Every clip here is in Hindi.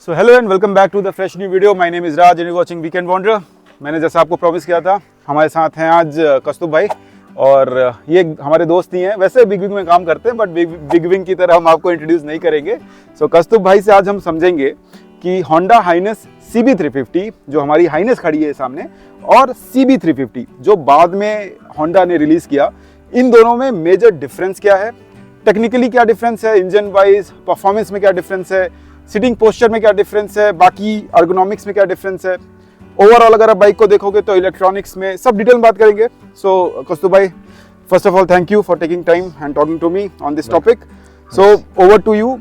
So hello and welcome back to the fresh new video. My name is Raj and you watching weekend wonder. मैंने जैसा आपको प्रॉमिस किया था, हमारे साथ हैं आज कस्तूब भाई, और ये हमारे दोस्त ही हैं। वैसे बिग विंग में काम करते हैं, बट बिग विंग की तरह हम आपको इंट्रोड्यूस नहीं करेंगे। सो कस्तूब भाई से आज हम समझेंगे कि होंडा हाइनेस CB350 जो हमारी हाइनेस खड़ी है सामने, और CB350 जो बाद में होंडा ने रिलीज़ किया, इन दोनों में मेजर डिफरेंस क्या है, टेक्निकली क्या डिफरेंस है, इंजन वाइज परफॉर्मेंस में क्या डिफरेंस है, सिटिंग पोस्चर में क्या डिफरेंस है, बाकी अर्गोनॉमिक्स में क्या डिफरेंस है, ओवरऑल अगर आप बाइक को देखोगे तो इलेक्ट्रॉनिक्स में, सब डिटेल में बात करेंगे। सो कस्तूब भाई, first of all thank you for taking time and talking to me on this topic. So over to you.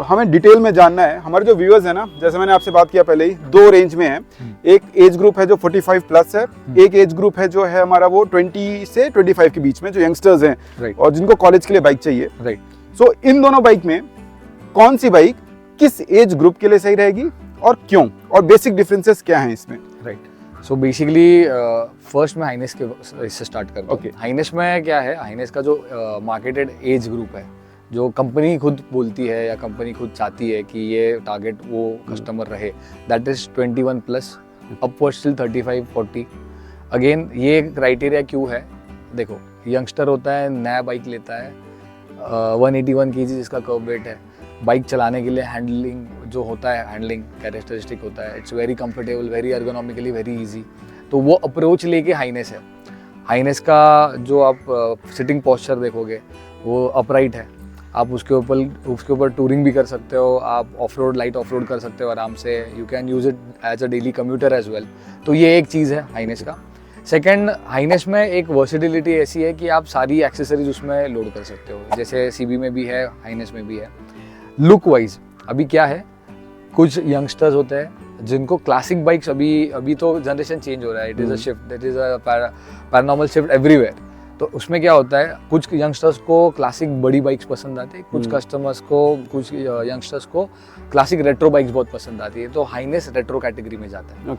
हमें डिटेल में जानना है, हमारे जो व्यूअर्स हैं ना, जैसे मैंने आपसे बात किया पहले ही, दो रेंज में है। एक एज ग्रुप है जो 45 प्लस है, एक एज ग्रुप है जो है हमारा वो 20 से 25 के बीच में, जो यंगस्टर्स हैं और जिनको कॉलेज के लिए बाइक चाहिए। सो इन दोनों बाइक में कौन सी बाइक किस एज ग्रुप के लिए सही रहेगी और क्यों, और बेसिक डिफरेंसेस क्या हैं इसमें? सो बेसिकली फर्स्ट में हाइनेस के इससे स्टार्ट करता हूँ। हाइनेस में क्या है, हाइनेस का जो मार्केटेड एज ग्रुप है, जो कंपनी खुद बोलती है या कंपनी खुद चाहती है कि ये टारगेट वो कस्टमर रहे, that is 21 plus upwards till 35-40। Again ये क्राइटेरिया क्यों है, देखो यंगस्टर होता है, नया बाइक लेता है, 181 kg जिसका कर्व वेट है, बाइक चलाने के लिए हैंडलिंग जो होता है, हैंडलिंग कैरेक्टरिस्टिक होता है, it's very comfortable, very ergonomically very easy. तो वो अप्रोच लेके हाइनेस है। हाइनेस का जो आप सिटिंग पोस्चर देखोगे वो अपराइट है, आप उसके ऊपर टूरिंग भी कर सकते हो, आप off road, light off road कर सकते हो आराम से, you can use it as a daily commuter as well. तो ये एक चीज़ है हाइनेस का। सेकेंड, हाइनेस में एक वर्सिटिलिटी ऐसी है कि आप सारी एक्सेसरीज उसमें लोड कर सकते हो, जैसे CB में भी है, हाइनेस में भी है। लुक वाइज अभी क्या है, कुछ यंगस्टर्स होते हैं जिनको क्लासिक बाइक्स, अभी तो जनरेशन चेंज हो रहा है, it is a shift, that is a paranormal shift everywhere. तो उसमें क्या होता है, कुछ यंगस्टर्स को क्लासिक बड़ी बाइक्स पसंद आती है, कुछ यंगस्टर्स को क्लासिक रेट्रो बाइक्स बहुत पसंद आती है, तो हाइनेस रेट्रो कैटेगरी में जाता है।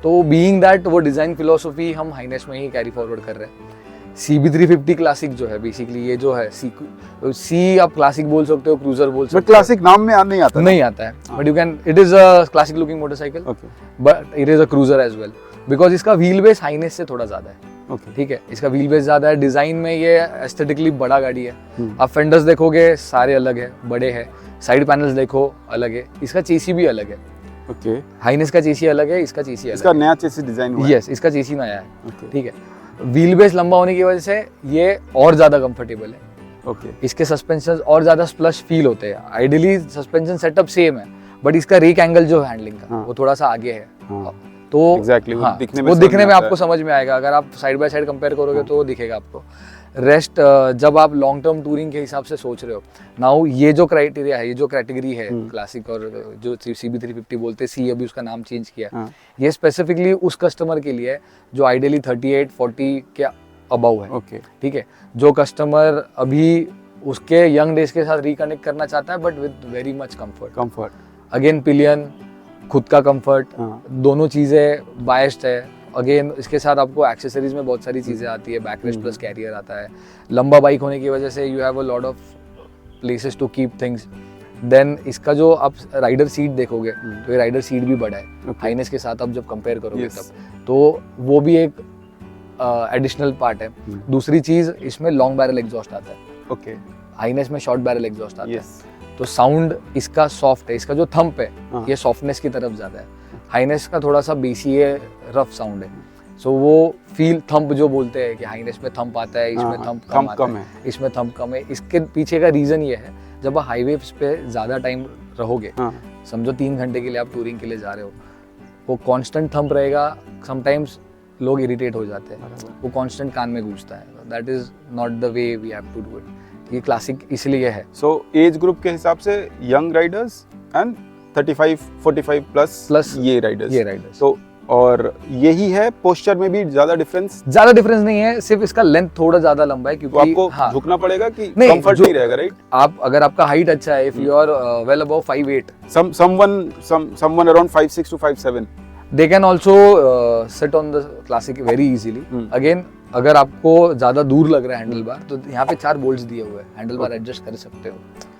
तो बीइंग दैट, वो डिज़ाइन फिलोसफी हम हाइनेस में ही कैरी फॉरवर्ड कर रहे हैं। CB350 क्लासिक जो है, बेसिकली ये जो है सी आप क्लासिक बोल सकते हो, क्रूजर बोल सकते हो, क्लासिक नाम में नहीं आता है, but you can, it is a classic looking motorcycle, but it is a cruiser as well, because इसका व्हील बेस हाइनेस से थोड़ा ज्यादा है। ठीक है, इसका व्हील बेस ज्यादा है, डिजाइन में ये एस्थेटिकली बड़ा गाड़ी है। आप फेंडर्स देखोगे सारे अलग है, बड़े हैं, साइड पैनल्स देखो अलग है, इसका चेसी भी अलग है। हाइनेस का चेसी अलग है, इसका चेसी अलग है, इसका नया चेसी डिजाइन हुआ है। यस, इसका चेसी नया है। ठीक है, व्हील बेस लंबा होने की वजह से ये और ज्यादा कंफर्टेबल है। इसके सस्पेंशन और ज्यादा स्प्लश फील होते हैं। आइडियली सस्पेंशन सेटअप सेम है, बट इसका रेक एंगल जो हैंडलिंग का वो थोड़ा सा आगे है। तो वो दिखने में आपको समझ में आएगा, अगर आप साइड बाय साइड कंपेयर करोगे तो दिखेगा आपको। रेस्ट जब आप लॉन्ग टर्म टूरिंग के हिसाब से सोच रहे हो, नाउ ये जो क्राइटेरिया है, ये जो कैटेगरी है क्लासिक, और जो CB350 बोलते हैं, सी अभी उसका नाम चेंज किया, ये स्पेसिफिकली उस कस्टमर के लिए है जो आइडियली 38-40 के अबव है। ठीक है, जो कस्टमर अभी उसके यंग डेज के साथ रिकनेक्ट करना चाहता है, but with very much comfort. Again pillion, खुद का कंफर्ट, दोनों चीज़ें बायस्ड है। अगेन इसके साथ आपको एक्सेसरीज में बहुत सारी चीज़ें आती है, बैकरेस्ट प्लस कैरियर आता है। लंबा बाइक होने की वजह से you have a lot of places to keep things. Then इसका जो आप राइडर सीट देखोगे तो ये राइडर सीट भी बड़ा है हाइनेस के साथ, आप जब कंपेयर करोगे तब, तो वो भी एक एडिशनल पार्ट है। दूसरी चीज़, इसमें लॉन्ग बैरल एग्जॉस्ट आता है, हाइनेस में शॉर्ट बैरल एग्जॉस्ट आता है। तो साउंड इसका सॉफ्ट है, इसका जो थंप है ये सॉफ्टनेस की तरफ ज़्यादा है। हाइनेस का थोड़ा सा बेसी है, रफ साउंड है। सो वो फील, थंप जो बोलते हैं कि हाइनेस में थंप आता है, इसमें थंप कम आता है, इसमें थंप कम है। इसके पीछे का रीज़न ये है, जब आप हाईवे पे ज़्यादा टाइम रहोगे, समझो 3 घंटे के लिए आप टूरिंग के लिए जा रहे हो, वो कॉन्स्टेंट थंप रहेगा, समटाइम्स लोग इरिटेट हो जाते हैं, वो कॉन्स्टेंट कान में गूंजता है। That is not the way we have to do it. ये क्लासिक इसलिए है। सो एज ग्रुप के हिसाब से यंग राइडर्स एंड 35-45 प्लस ये राइडर्स। तो और यही है, पोस्चर में भी ज्यादा डिफरेंस नहीं है, सिर्फ इसका लेंथ थोड़ा ज्यादा लंबा है, क्योंकि तो आपको झुकना पड़ेगा कि कंफर्ट नहीं रहेगा, राइट? आप अगर आपका हाइट अच्छा है, if you are well above 5'8", someone around 5'6" to 5'7", they can also sit on the classic very easily. Again, अगर आपको ज्यादा दूर लग रहा है हैंडल बार, तो यहाँ पे 4 बोल्ट्स दिए हुए हैं, हैंडल बार एडजस्ट कर सकते हो।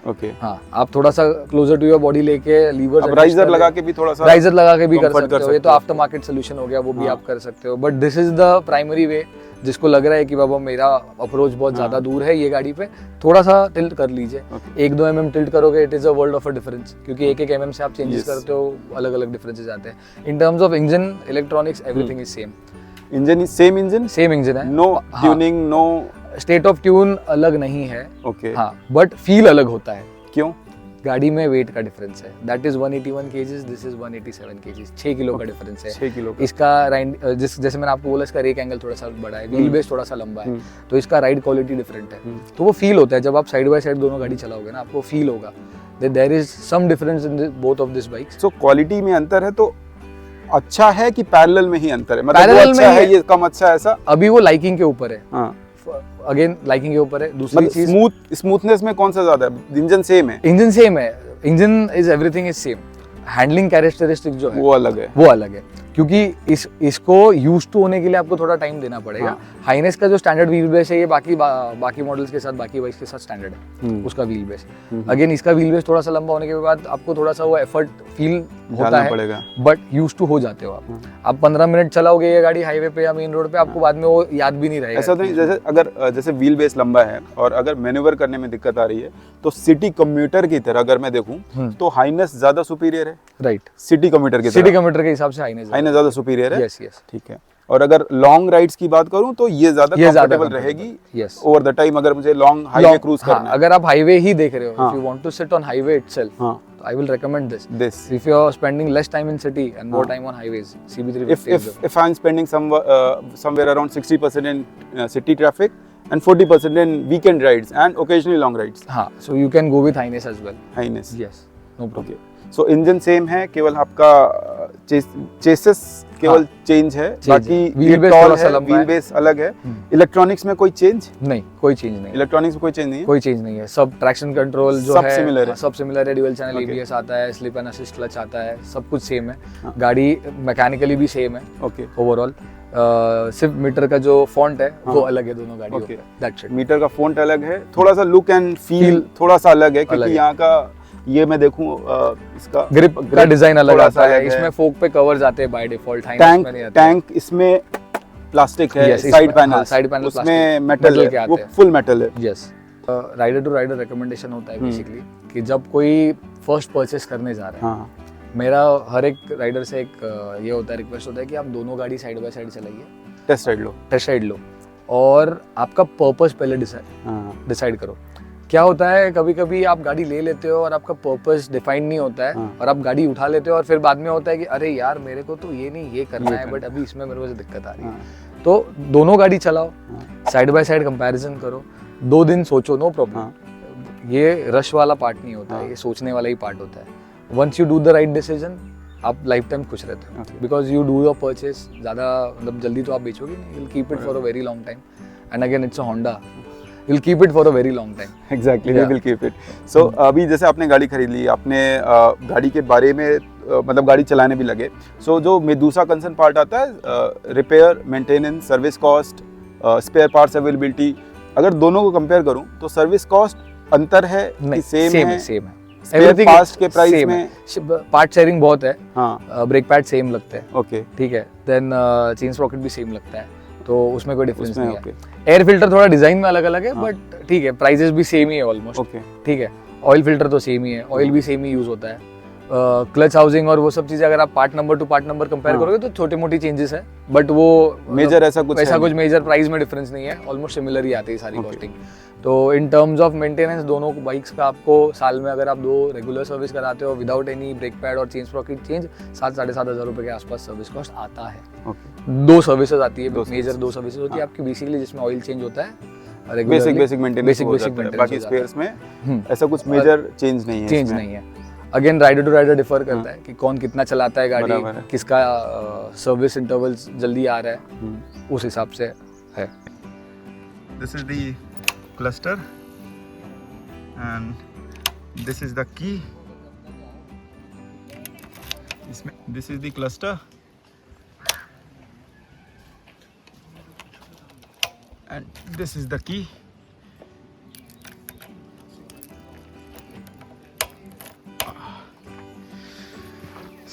ओके। हाँ, आप थोड़ा सा क्लोजर टू योर बॉडी लेके लीवर अब राइजर लगा के भी थोड़ा सा राइजर लगा के भी कर comfort सकते हो, ये तो आफ्टर मार्केट सोल्यूशन हो गया, वो भी हाँ। आप कर सकते हो। But this is the primary way, जिसको लग रहा है कि बाबा मेरा अप्रोच बहुत ज्यादा दूर है ये गाड़ी पे, थोड़ा सा टिल्ट कर लीजिए। 1-2 mm टिल्ट करोगे, it is a world of a difference, क्योंकि 1-1 mm से आप चेंजेस करते हो, अलग अलग डिफरेंसेस आते हैं। In terms of engine, electronics, everything is same. Engine same engine है, no tuning, no state of tune अलग नहीं है। ओके। हाँ, बट फील अलग होता है। क्यों? गाड़ी में वेट का डिफरेंस है, that is 181 kgs, this is 187 kgs, 6 kilo का डिफरेंस है। 6 किलो का। इसका राइड जैसे मैंने आपको बोला, इसका रेक एंगल थोड़ा सा बड़ा है, व्हील बेस थोड़ा सा लंबा है, तो इसका राइड क्वालिटी डिफरेंट है। तो वो फील होता है जब आप साइड बाय साइड दोनों गाड़ी चलाओगे ना, आपको फील होगा there is some difference in both of this bikes. So quality में अंतर है, तो अच्छा है कि पैरेलल में ही अंतर है? मतलब वो Parallel अच्छा में है, ही ये कम अच्छा है, ऐसा? अभी वो लाइकिंग के ऊपर है। हाँ, अगेन लाइकिंग के ऊपर है। दूसरी मतलब चीज, स्मूथनेस में कौन सा ज्यादा है? इंजन सेम है, इंजन सेम है, engine is everything is same. Handling characteristic जो है वो अलग है। वो अलग है, क्योंकि इसको यूज टू होने के लिए आपको थोड़ा टाइम देना पड़ेगा। हाँ। हाइनेस का जो स्टैंडर्ड व्हील बेस है, ये बाकी मॉडल्स के साथ, बाकी बाइक्स के साथ स्टैंडर्ड है उसका व्हील बेस। अगेन इसका व्हील बेस थोड़ा सा लंबा होने के बाद आपको थोड़ा सा वो एफर्ट फील होता डालना है, पड़ेगा। बट यूज टू हो जाते हो आप 15 मिनट चलाओगे ये गाड़ी हाईवे पे या मेन रोड पे, आपको बाद में वो याद भी नहीं रहेगा। ऐसा तो नहीं, जैसे अगर जैसे व्हील बेस लंबा है और अगर मैन्यूवर करने में दिक्कत आ रही है, तो सिटी कम्यूटर की तरह अगर मैं देखूं तो हाइनेस ज्यादा सुपीरियर है। राइट, सिटी कम्यूटर की सिटी तरह कम्यूटर के हिसाब से हाइनेस ज्यादा सुपीरियर है। यस यस, ठीक है। और अगर लॉन्ग राइड्स की बात करूं तो ये ज्यादा कंफर्टेबल रहेगी यस ओवर द टाइम, अगर मुझे लॉन्ग हाईवे क्रूज करना है। अगर आप हाईवे ही देख रहे हो, if you want to sit on highway itself, हाँ, I will recommend this. this If you are spending less time in city and more time on highways, CB350 if I'm spending somewhere around 60% in city traffic and 40% in weekend rides and occasionally long rides. हाँ, so you can go with Highness as well. Highness. Yes, no problem. Okay. So engine same है, केवल आपका चेसिस केवल चेंज है, बाकी व्हील बेस थोड़ा सा लंबा है, व्हील बेस अलग है। इलेक्ट्रॉनिक्स में कोई चेंज नहीं, कोई चेंज नहीं, इलेक्ट्रॉनिक्स में कोई चेंज नहीं है, कोई चेंज नहीं है। सब ट्रैक्शन कंट्रोल जो सब है सिमिलर है, सब सिमिलर है। ड्यूअल चैनल ABS आता है, स्लिप एंड असिस्ट क्लच आता है, सब कुछ सेम है। गाड़ी मैकेनिकली भी सेम है। ओके। ओवरऑल सिर्फ मीटर का जो फॉन्ट है वो अलग है दोनों गाड़ियों पे, दैट्स इट। मीटर का फॉन्ट अलग है, थोड़ा सा लुक एंड फील थोड़ा सा अलग है, क्योंकि यहाँ का ये मैं देखूं इसका ग्रिप का डिजाइन अलग आता है। इसमें फोक पे कवर्स आते हैं बाय डिफॉल्ट, टैंक इसमें प्लास्टिक है, साइड पैनल उसमें मेटल है, वो फुल मेटल है। Yes, rider to rider recommendation होता है बेसिकली कि जब कोई फर्स्ट परचेस करने जा रहा है, मेरा हर एक राइडर से एक ये होता है, रिक्वेस्ट होता है कि आप दोनों गाड़ी साइड बाय साइड चलाइए, टेस्ट राइड लो और आपका पर्पस पहले डिसाइड करो। क्या होता है, कभी कभी आप गाड़ी ले लेते हो और आपका पर्पस डिफाइन नहीं होता है, और आप गाड़ी उठा लेते हो और फिर बाद में होता है कि अरे यार मेरे को तो ये नहीं, ये करना है, बट अभी इसमें मेरे को दिक्कत आ रही है। तो दोनों गाड़ी चलाओ, साइड बाय साइड कंपैरिजन करो, 2 दिन सोचो, नो प्रॉब्लम। ये रश वाला पार्ट नहीं होता है, ये सोचने वाला ही पार्ट होता है। Once you do the right decision, आप लाइफ टाइम खुश रहते हो, because you do your purchase. ज़्यादा मतलब जल्दी तो आप बेचोगे नहीं, you will keep it for a very long time, and again it's a Honda, you'll keep it for a very long time. Exactly, we will keep it. So अभी जैसे आपने गाड़ी खरीद ली, आपने गाड़ी के बारे में मतलब गाड़ी चलाने भी लगे, so जो दूसरा कंसर्न पार्ट आता है repair, maintenance, service cost, spare parts availability, अगर दोनों को कंपेयर करूं तो सर्विस कॉस्ट अंतर है कि सेम है? एवरीथिंग पार्ट्स के प्राइस में पार्ट शेयरिंग बहुत है। हाँ, ब्रेक पैड सेम लगते हैं, ओके, ठीक है, देन चेन स्प्रॉकेट भी सेम लगता है, तो उसमें कोई डिफरेंस नहीं है। एयर फिल्टर थोड़ा डिजाइन में अलग अलग है, बट ठीक है, प्राइसेस भी सेम ही है ऑलमोस्ट, ओके, ठीक है। ऑयल फिल्टर तो सेम ही है, ऑयल भी सेम ही यूज होता है। क्लच हाउसिंग और वो सब चीजें अगर आप part number two part number compare करोगे तो छोटी मोटी चेंजेस है, बट वो मेजर ऐसा कुछ मेजर प्राइस में डिफरेंस नहीं है, ऑलमोस्ट सिमिलर ही आती है सारी कॉस्टिंग। तो इन टर्म्स ऑफ मेंटेनेंस दोनों बाइक्स का आपको साल में अगर आप 2 रेगुलर सर्विस कराते हो विदाउट एनी ब्रेक पैड और चेन स्प्रॉकेट चेंज, 7-7.5 हज़ार रुपए के आसपास सर्विस कॉस्ट आता है। 2 सर्विसेज आती है, मेजर 2 सर्विसेज होती है आपकी बेसिकली, जिसमें ऑयल चेंज होता है, बेसिक मेंटेनेंस, बाकी स्पेयर्स में ऐसा कुछ मेजर चेंज नहीं है। Again rider to rider differ करता है कि कौन कितना चलाता है गाड़ी, किसका सर्विस इंटरवल्स जल्दी आ रहा है, उस हिसाब से है। This is the cluster and this is the key, इसमें this is the cluster and this is the key.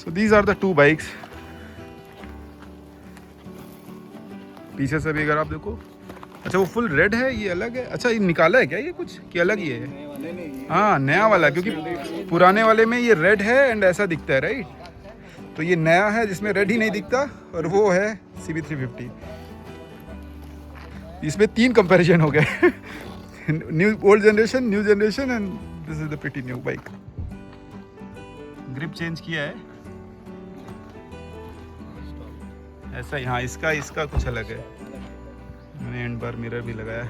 So these are the two bikes. पीछे से भी अगर आप देखो, अच्छा वो फुल रेड है, ये अलग है। अच्छा ये निकाला है क्या ये कुछ, कि अलग ही है? हाँ नया वाला, क्योंकि पुराने वाले में ये रेड है एंड ऐसा दिखता है, राइट? तो ये नया है जिसमें रेड ही नहीं दिखता, और वो है CB350। इसमें 3 कंपैरिजन हो गए। New old generation, new generation, and this is the pretty new bike. Grip change किया है ऐसा ही, हाँ इसका कुछ अलग है। मैंने एंड बार मिरर भी लगाया है।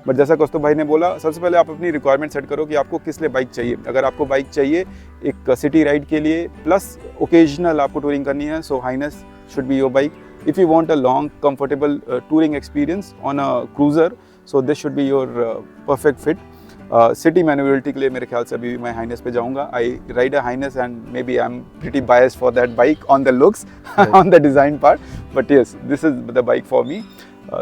बट जैसा कौस्तुभ भाई ने बोला, सबसे पहले आप अपनी रिक्वायरमेंट सेट करो कि आपको किस लिए बाइक चाहिए। अगर आपको बाइक चाहिए एक सिटी राइड के लिए प्लस ओकेजनल आपको टूरिंग करनी है, so H'ness should be your bike. If you want a long, comfortable touring experience on a cruiser, so this should be your perfect fit. City maneuverability के लिए मेरे ख्याल से अभी मैं हाइनेस पे जाऊंगा। I ride a Highness and maybe I'm pretty biased for that bike on the looks, on the design part. But yes, this is the bike for me.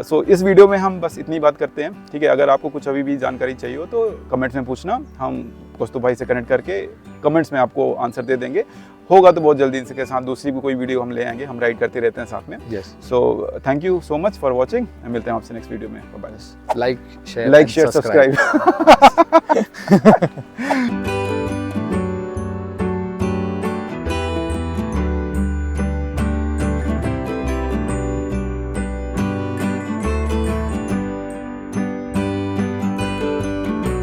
So इस वीडियो में हम बस इतनी बात करते हैं, ठीक है? अगर आपको कुछ अभी भी जानकारी चाहिए हो तो कमेंट्स में पूछना, हम कौस्तुभ भाई से कनेक्ट करके कमेंट्स में आपको आंसर दे देंगे। होगा तो बहुत जल्दी इनके साथ दूसरी भी कोई वीडियो हम ले आएंगे, हम राइड करते रहते हैं साथ में। Yes, so thank you so much for watching, मिलते हैं आपसे नेक्स्ट वीडियो में। Bye bye. Like share subscribe.